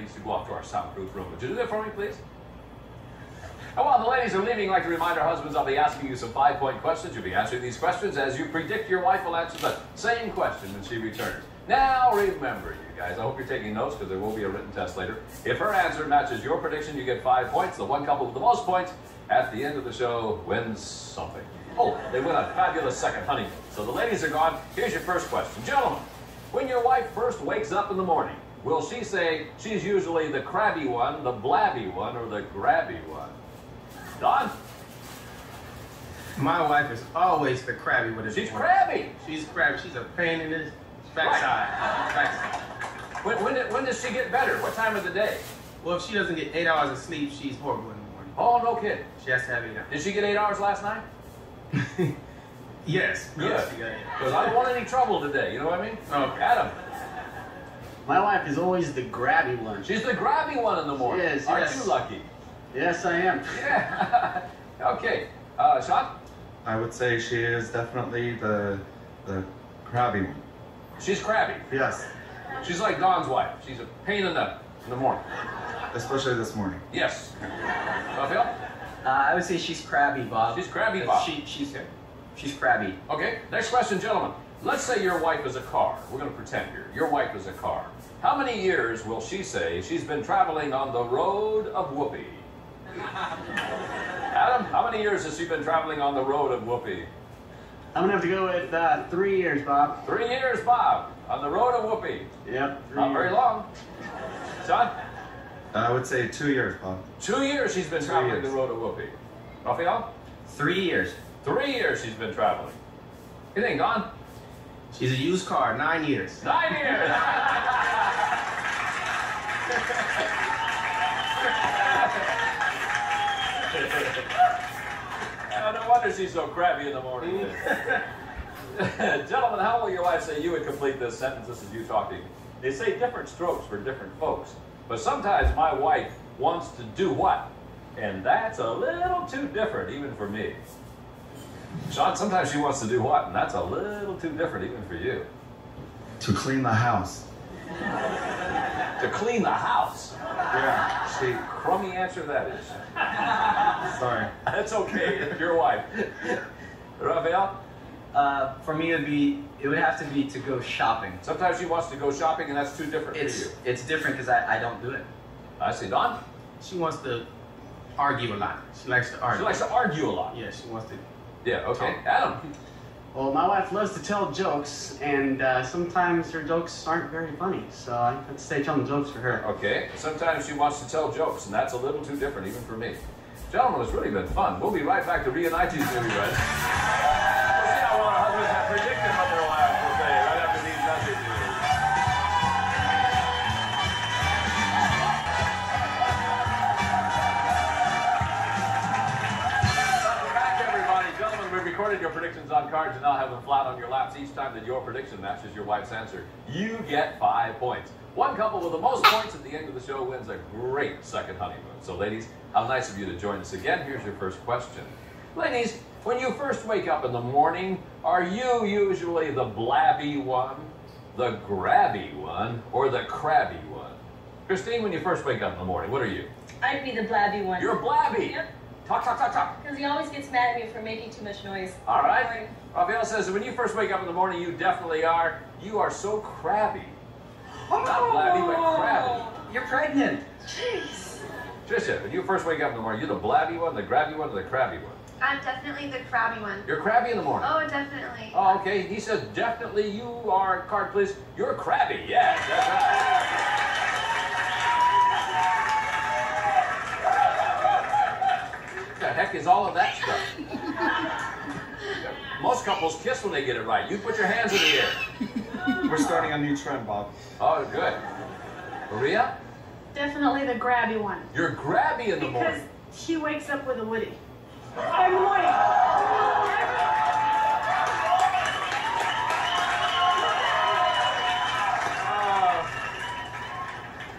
ladies to go off to our soundproof room. Would you do that for me, please? And while the ladies are leaving, I'd like to remind our husbands I'll be asking you some 5-point questions. You'll be answering these questions as you predict your wife will answer the same question when she returns. Now, remember, you guys, I hope you're taking notes because there will be a written test later. If her answer matches your prediction, you get 5 points. The one couple with the most points at the end of the show wins something. Oh, they win a fabulous second honeymoon. So the ladies are gone. Here's your first question. Gentlemen, when your wife first wakes up in the morning, will she say she's usually the crabby one, the blabby one, or the grabby one? Don? My wife is always the crabby one. She's crabby. She's crabby. She's a pain in the backside. When does she get better? What time of the day? Well, if she doesn't get 8 hours of sleep, she's horrible in the morning. Oh, no kidding. She has to have 8 hours. Did she get 8 hours last night? Yes. Good. Yes, because I don't want any trouble today. You know what I mean? Okay. Adam. My wife is always the grabby one. She's the grabby one in the morning. Yes, Aren't yes. you lucky? Yes, I am. Yeah. Okay. Sean? I would say she is definitely the crabby one. She's crabby. Yes. She's like Don's wife. She's a pain in the morning. Especially this morning. Yes. Raphael? I would say she's crabby, Bob. She's crabby, Bob. She's crabby. Okay. Next question, gentlemen. Let's say your wife is a car. We're going to pretend here. Your wife is a car. How many years will she say she's been traveling on the road of whoopee? Adam, how many years has she been traveling on the road of whoopee? I'm going to have to go with 3 years, Bob. 3 years, Bob, on the road of whoopee. Yep. Not very long. Sean? I would say 2 years, Bob. 2 years she's been traveling the road of whoopee. Raphael? 3 years. 3 years she's been traveling. You think, Don? She's a used car, 9 years. 9 years! No wonder she's so crabby in the morning. Gentlemen, how will your wife say you would complete this sentence? This is you talking. They say different strokes for different folks. But sometimes my wife wants to do what? And that's a little too different even for me. Sean, sometimes she wants to do what? And that's a little too different even for you. To clean the house. To clean the house? Yeah. See, crummy answer that is. Sorry. That's okay. It's your wife. Raphael? For me, it would have to be to go shopping. Sometimes she wants to go shopping, and that's too different for you. It's different because I don't do it. I see. Don? She wants to argue a lot. She likes to argue. She likes to argue a lot. Yeah, she wants to. Yeah, okay. Adam? Well, my wife loves to tell jokes, and sometimes her jokes aren't very funny, so I have to stay telling jokes for her. Okay. Sometimes she wants to tell jokes, and that's a little too different even for me. Gentlemen, it's really been fun. We'll be right back to reunite these newlyweds. We'll see how well our husbands have predicted what their wives will say right after these messages. Welcome back, everybody. Gentlemen, we've recorded your predictions on cards and now have them flat on your laps. Each time that your prediction matches your wife's answer, you get 5 points. One couple with the most points at the end of the show wins a great second honeymoon. So, ladies, how nice of you to join us again. Here's your first question. Ladies, when you first wake up in the morning, are you usually the blabby one, the grabby one, or the crabby one? Christine, when you first wake up in the morning, what are you? I'd be the blabby one. You're blabby. Yep. Talk. Because he always gets mad at me for making too much noise. All right. Raphael says that when you first wake up in the morning, you definitely are. You are so crabby. Not blabby, but crabby. You're pregnant. Jeez. Tricia, when you first wake up in the morning, you're the blabby one, the grabby one, or the crabby one? I'm definitely the crabby one. You're crabby in the morning. Oh, definitely. Oh, okay. He says definitely you are, card please, you're crabby. Yes, that's right. What the heck is all of that stuff? Most couples kiss when they get it right. You put your hands in the air. We're starting a new trend, Bob. Oh, good. Maria? Definitely the grabby one. You're grabby in the morning. Because she wakes up with a Woody. Every morning.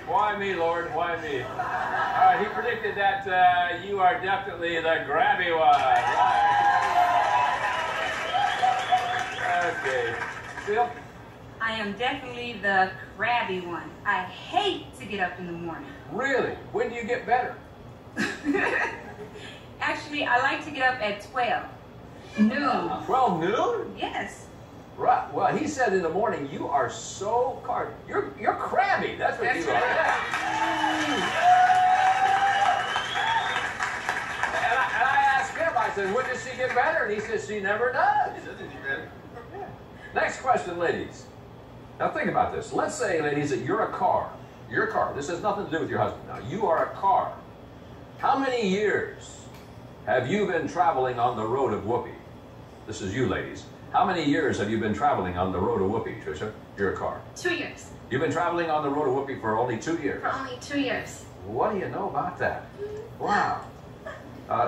Why me, Lord? Why me? All right, he predicted that you are definitely the grabby one. Right. Okay. Phil? I am definitely the crabby one. I hate to get up in the morning. Really? When do you get better? Actually, I like to get up at 12 noon. 12 noon? Yes. Right. Well, he said in the morning, you are so you're crabby. That's what you are. And I asked him, I said, when does she get better? And he says she never does. Yeah. Next question, ladies. Now think about this. Let's say, ladies, that you're a car. You're a car. This has nothing to do with your husband now. You are a car. How many years have you been traveling on the road of whoopee? This is you, ladies. How many years have you been traveling on the road of whoopee, Tricia? You're a car. 2 years. You've been traveling on the road of whoopee for only 2 years. For only 2 years. What do you know about that? Wow.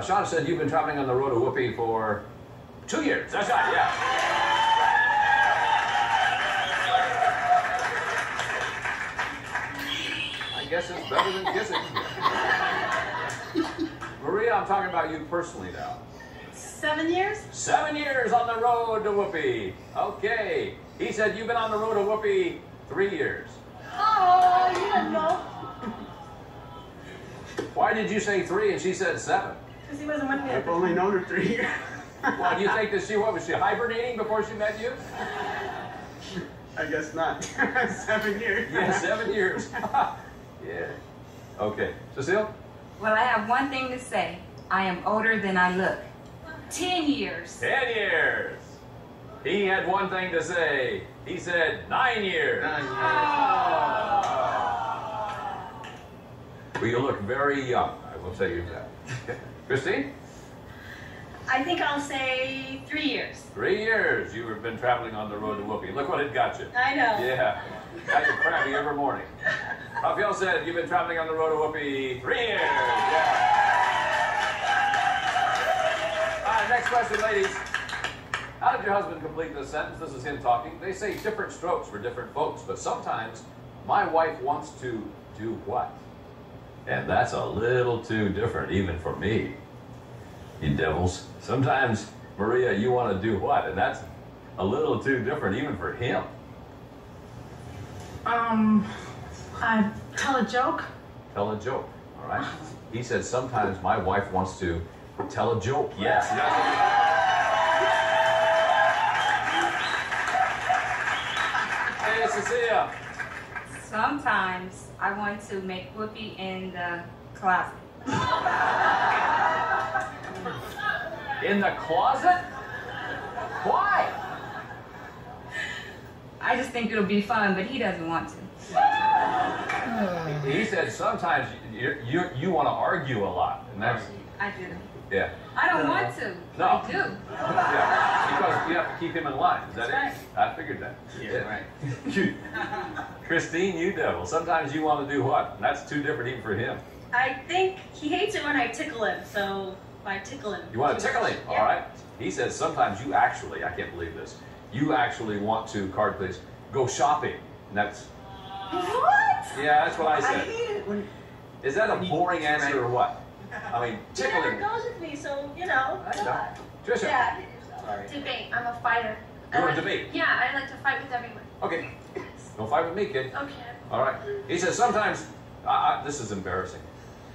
Sean said you've been traveling on the road of whoopee for 2 years. That's right, yeah. I guess it's better than kissing. Maria, I'm talking about you personally now. 7 years? 7 years on the road to whoopee. Okay. He said you've been on the road to whoopee 3 years. Oh, you didn't know. Why did you say 3 and she said 7? Because he wasn't with me. I've only known her 3 years. Well, do you think that what was she hibernating before she met you? I guess not. 7 years. Yeah, 7 years. Yeah. Okay. Cecile? Well, I have one thing to say. I am older than I look. 10 years. 10 years. He had one thing to say. He said 9 years. 9 years. Well, you look very young. I will tell you that. Okay. Christine? I think I'll say 3 years. 3 years you have been traveling on the road to whoopee. Look what it got you. I know. Yeah. Got you crabby every morning. Raphael said you've been traveling on the road to whoopee 3 years. Yeah. All right, next question, ladies. How did your husband complete this sentence? This is him talking. They say different strokes for different folks, but sometimes my wife wants to do what? And that's a little too different even for me. You devils. Sometimes, Maria, you want to do what? And that's a little too different even for him. I tell a joke. Tell a joke, all right? He said sometimes my wife wants to tell a joke. Yes. Hey, Cecilia. Sometimes I want to make whoopee in the closet. In the closet? Why? I just think it'll be fun, but he doesn't want to. He said sometimes you want to argue a lot, and that's I do. yeah. I don't want to. No. I do. Yeah, because you have to keep him in line. Is that That's it? I figured that. Yeah, right. Christine, you devil. Sometimes you want to do what? And that's too different even for him. I think he hates it when I tickle him, so I tickle him. You want to tickle him, all Yeah. right? He says sometimes you actually, I can't believe this, you actually want to, card please, go shopping. And that's, What? yeah, that's what I I said. hate it when Is that a boring answer or what? I mean, He never tickling. goes with me, so, you know. I know. Trisha, Yeah. Debate. I'm a fighter. you want to debate? Yeah, I like to fight with everyone. Okay. Don't fight with me, kid. Okay. All right. He says sometimes, this is embarrassing.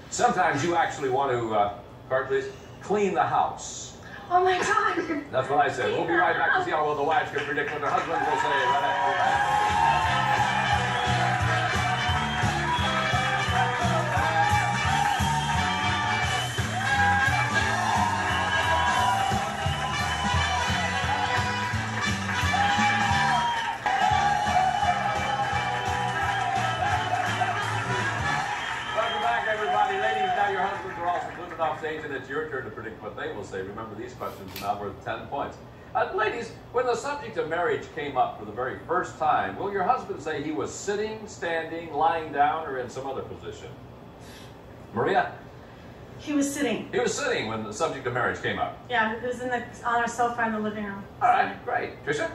Sometimes you actually want to, card please, clean the house. Oh my God. That's what I said. We'll be right back to see how well the wives can predict what their husbands will say. Right after. Welcome back, everybody. Ladies, now your husbands are also moving off stage, and it's your turn to predict what they will say. Remember, these questions are now worth 10 points. Ladies, when the subject of marriage came up for the very first time, will your husband say he was sitting, standing, lying down, or in some other position? Maria? He was sitting. He was sitting when the subject of marriage came up. Yeah, it was on our sofa in the living room. All right, great. Trisha?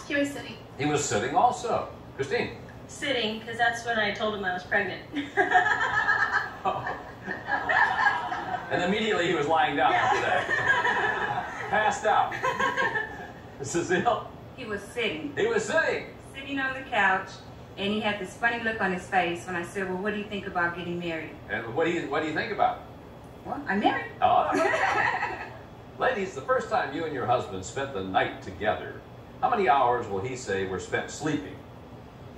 He was sitting. He was sitting also. Christine? Sitting, because that's when I told him I was pregnant. And immediately he was lying down after that. Passed out. Cecile? He was sitting. He was sitting. sitting on the couch, and he had this funny look on his face when I said, well, what do you think about getting married? And what do you think about it? Well, I'm married. Oh. Ladies, the first time you and your husband spent the night together, how many hours will he say were spent sleeping?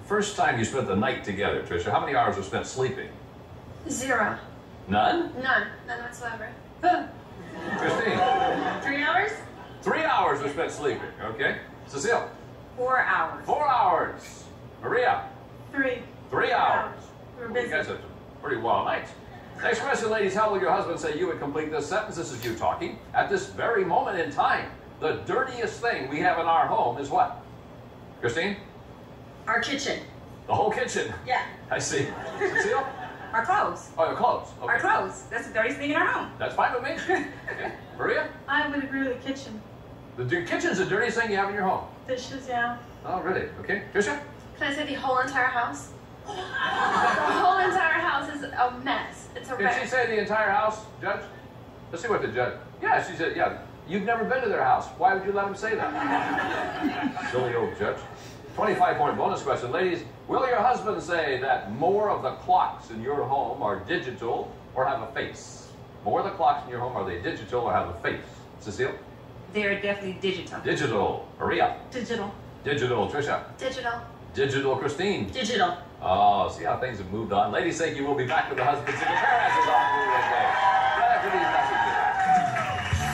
The first time you spent the night together, Tricia, how many hours were spent sleeping? 0. None? None whatsoever. Christine? 3 hours? 3 hours were spent sleeping, okay? Cecile? 4 hours. 4 hours. Maria? 3. 3 hours. We were You busy. guys have some pretty wild nights. Next question, ladies. How will your husband say you would complete this sentence? This is you talking. At this very moment in time, the dirtiest thing we have in our home is what? Christine? Our kitchen. The whole kitchen. Yeah. I see. Cecile? Our clothes. Oh, your clothes. Okay. Our clothes. That's the dirtiest thing in our home. That's fine with me. Okay. Maria? I would agree with the kitchen. The kitchen's the dirtiest thing you have in your home. Dishes, yeah. Oh, really? Okay. Tricia? Can I say the whole entire house? The whole entire house is a mess. It's a Did she wreck. say the entire house, Judge? Let's see what the judge... Yeah, she said, yeah. You've never been to their house. Why would you let him say that? Silly old judge. 25-point bonus question. Ladies, will your husband say that more of the clocks in your home are digital or have a face? More of the clocks in your home, are they digital or have a face? Cecile? They're definitely digital. Digital. Maria? Digital. Digital. Tricia? Digital. Digital. Christine? Digital. Oh, see how things have moved on. Ladies, thank you. We'll be back with the husbands and compare answers on Newlywed Game. Right after these messages.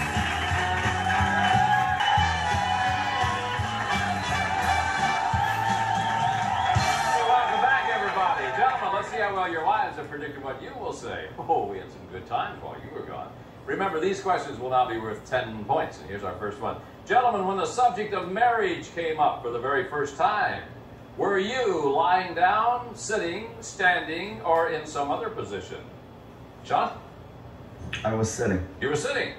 Welcome back, everybody. Gentlemen, let's see how well your wives have predicted what you will say. Oh, we had some good times while you were gone. Remember, these questions will now be worth 10 points. And here's our first one. Gentlemen, when the subject of marriage came up for the very first time, were you lying down, sitting, standing, or in some other position? Sean? I was sitting. You were sitting.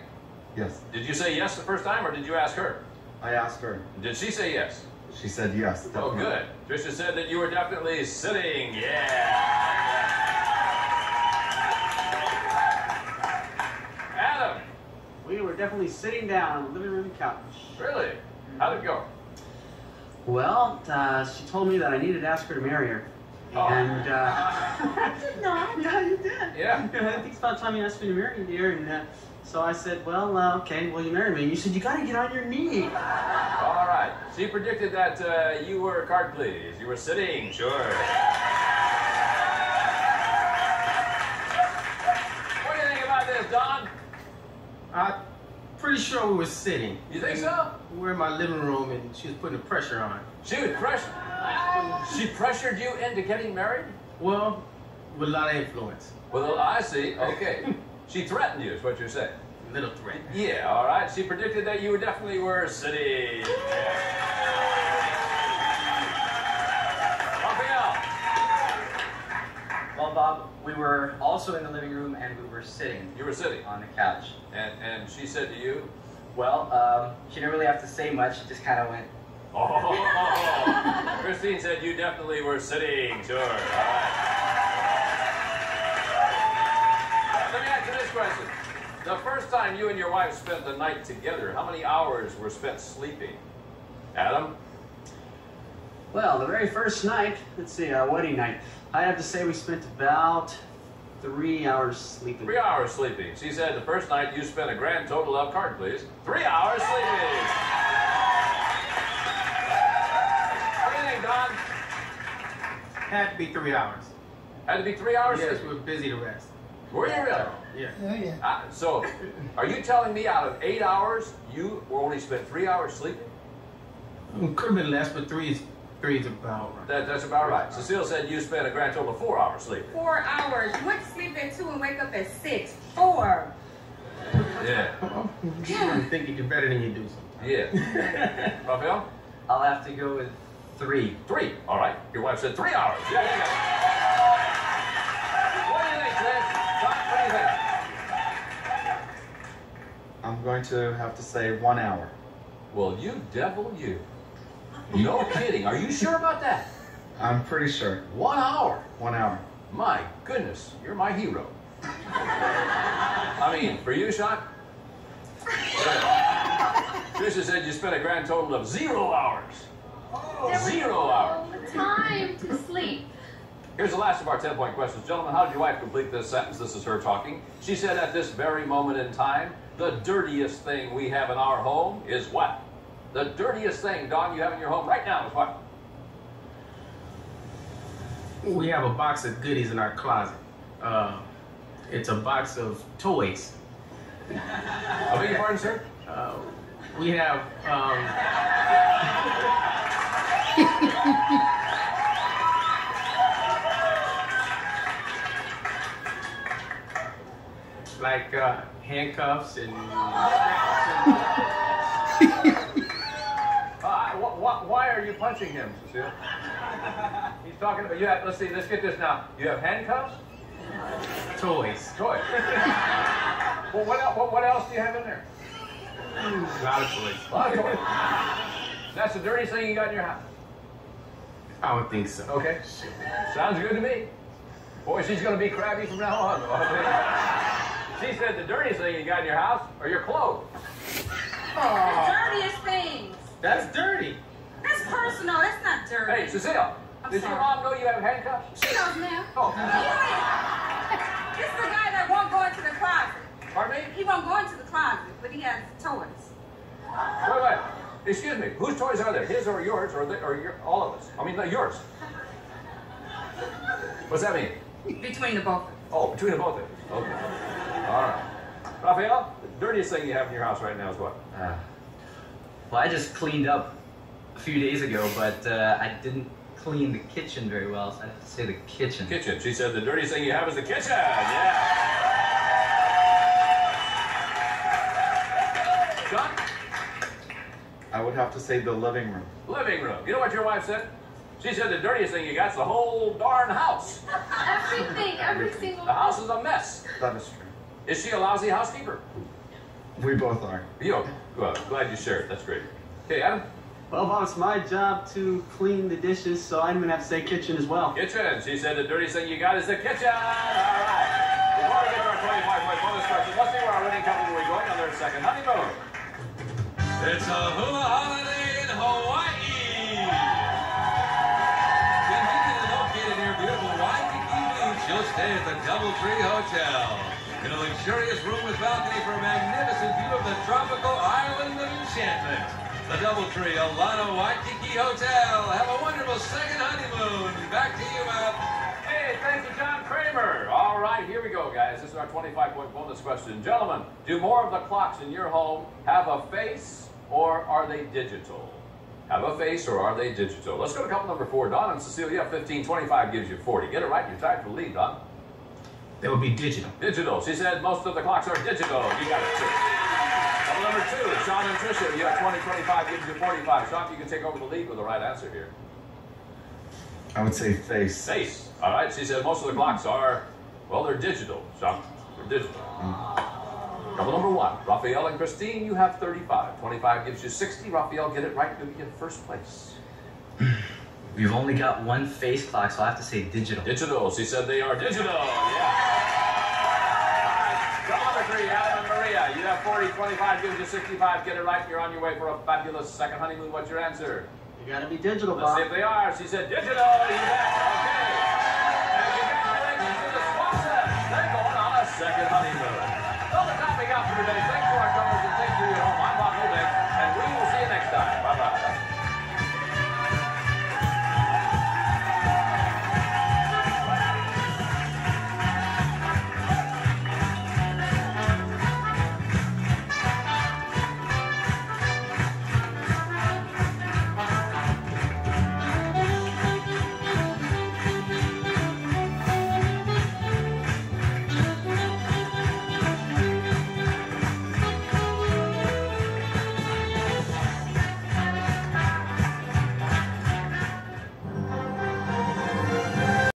Yes. Did you say yes the first time, or did you ask her? I asked her. Did she say yes? She said yes. Oh, Definitely. good. Tricia said that you were definitely sitting. Yeah. Adam? We were definitely sitting down on the living room couch. Really? How'd it go? Well, she told me that I needed to ask her to marry her. Oh. And, I did not. yeah, you did. Yeah. I think it's about time you asked me to marry you, dear. And so I said, well, okay, will you marry me? And you said, you gotta get on your knee. All right. She predicted that you were, card please, you were sitting, sure. What do you think about this, Don? I'm pretty sure we were sitting. You think so? We're in my living room and she was putting the pressure on. She was she pressured you into getting married? Well, with a lot of influence. Well, I see. Okay. She threatened you, is what you're saying. Little threat. Yeah, all right. She predicted that you definitely were sitting. Raphael. Well, Bob, we were also in the living room and we were sitting You were sitting. on the couch. And she said to you, Well, she didn't really have to say much. She just kind of went, oh. Christine said you definitely were sitting. Sure. All right. Let me ask you this question. The first time you and your wife spent the night together, how many hours were spent sleeping? Adam? Well, the very first night, let's see, our wedding night, I have to say we spent about 3 hours sleeping. 3 hours sleeping. She said the first night you spent a grand total of, card please, 3 hours sleeping. What do you think, Don? Had to be 3 hours. Had to be 3 hours Yes, sleeping. we were busy to rest. Were you really? Yeah. So, are you telling me out of 8 hours, you only spent 3 hours sleeping? It could have been less, but three is about right. That's about right. Cecile said you spent a grand total of 4 hours sleeping. 4 hours. You went to sleep at 2 and wake up at 6. 4. Yeah. You think you do better than you do sometimes. Yeah. Raphael? I'll have to go with 3. 3. All right. Your wife said 3 hours. Yeah. What do you think, Chris? What do you think? I'm going to have to say 1 hour. Well, you devil, you. No kidding. Are you sure about that? I'm pretty sure. 1 hour. 1 hour. My goodness, you're my hero. I mean, for you, Sean? Yeah. Trisha said you spent a grand total of 0 hours. There was 0 hours. no time to sleep. Here's the last of our 10-point questions. Gentlemen, how did your wife complete this sentence? This is her talking. She said, at this very moment in time, the dirtiest thing we have in our home is what? The dirtiest thing, Don, you have in your home right now is what? We have a box of goodies in our closet. It's a box of toys. I beg your pardon, sir? We have, like handcuffs and why are you punching him, Cecile? He's talking about, let's see, let's get this now. You have handcuffs? toys. Toys. Well, what else do you have in there? A lot of toys. A lot of toys. That's the dirtiest thing you got in your house? I don't think so. Okay. Sounds good to me. Boy, she's going to be crabby from now on. She said the dirtiest thing you got in your house are your clothes. The dirtiest things. That's dirty. That's personal. That's not dirty. Hey, Cecile, did your mom know you have handcuffs? She knows now. Oh. This is the guy that won't go into the closet. Pardon me? He won't go into the closet, but he has toys. Wait. Excuse me. Whose toys are there? His or yours or all of us? I mean, yours. What's that mean? Between the both of us. Oh, between the both of us. Okay. All right. Raphael, the dirtiest thing you have in your house right now is what? Well, I just cleaned up a few days ago, but I didn't clean the kitchen very well, so I have to say the kitchen. Kitchen. She said the dirtiest thing you have is the kitchen. Yeah. John? I would have to say the living room. Living room. You know what your wife said? She said the dirtiest thing you got's the whole darn house. Everything, every single The house is a mess. That is true. Is she a lousy housekeeper? We both are. Well, glad you shared. That's great. Okay, Adam? Well, Bob, it's my job to clean the dishes, so I'm gonna have to say kitchen as well. Kitchen. She said the dirtiest thing you got is the kitchen. All right. Before we get to our 25-point bonus question, let's see where our winning couple will be going on their second honeymoon. It's a hula holiday in Hawaii. Conveniently located near beautiful Waikiki Beach, you'll stay at the DoubleTree Hotel. In a luxurious room with balcony for a magnificent view of the tropical island of enchantment. The DoubleTree Alana Waikiki Hotel. Have a wonderful second honeymoon. Back to you, Matt. Hey, thank you, John Kramer. All right, here we go, guys. This is our 25-point bonus question. Gentlemen, do more of the clocks in your home have a face or are they digital? Have a face or are they digital? Let's go to couple number 4. Don and Cecilia, 15, 25 gives you 40. Get it right, you're tied for the lead, Don. That would be digital. Digital. She said most of the clocks are digital. You got it, too. Couple number 2, Sean and Tricia, you have 20, 25 gives you 45. Sean, you can take over the lead with the right answer here. I would say face. Face. All right, she said most of the clocks are, well, they're digital, Sean. They're digital. Couple number 1, Raphael and Christine, you have 35. 25 gives you 60. Raphael, get it right, you'll be in first place. We've only got one face clock, so I have to say digital. Digital. She said they are digital. Yeah. All right, couple number 3, Adam and Maria, you have 40. 25 gives you 65. Get it right, you're on your way for a fabulous second honeymoon. What's your answer? You gotta be digital, Let's see Bob. if they are. She said digital. You bet. Okay. And congratulations to the Swansons. They're going on a second honeymoon. Well, the time we got for today.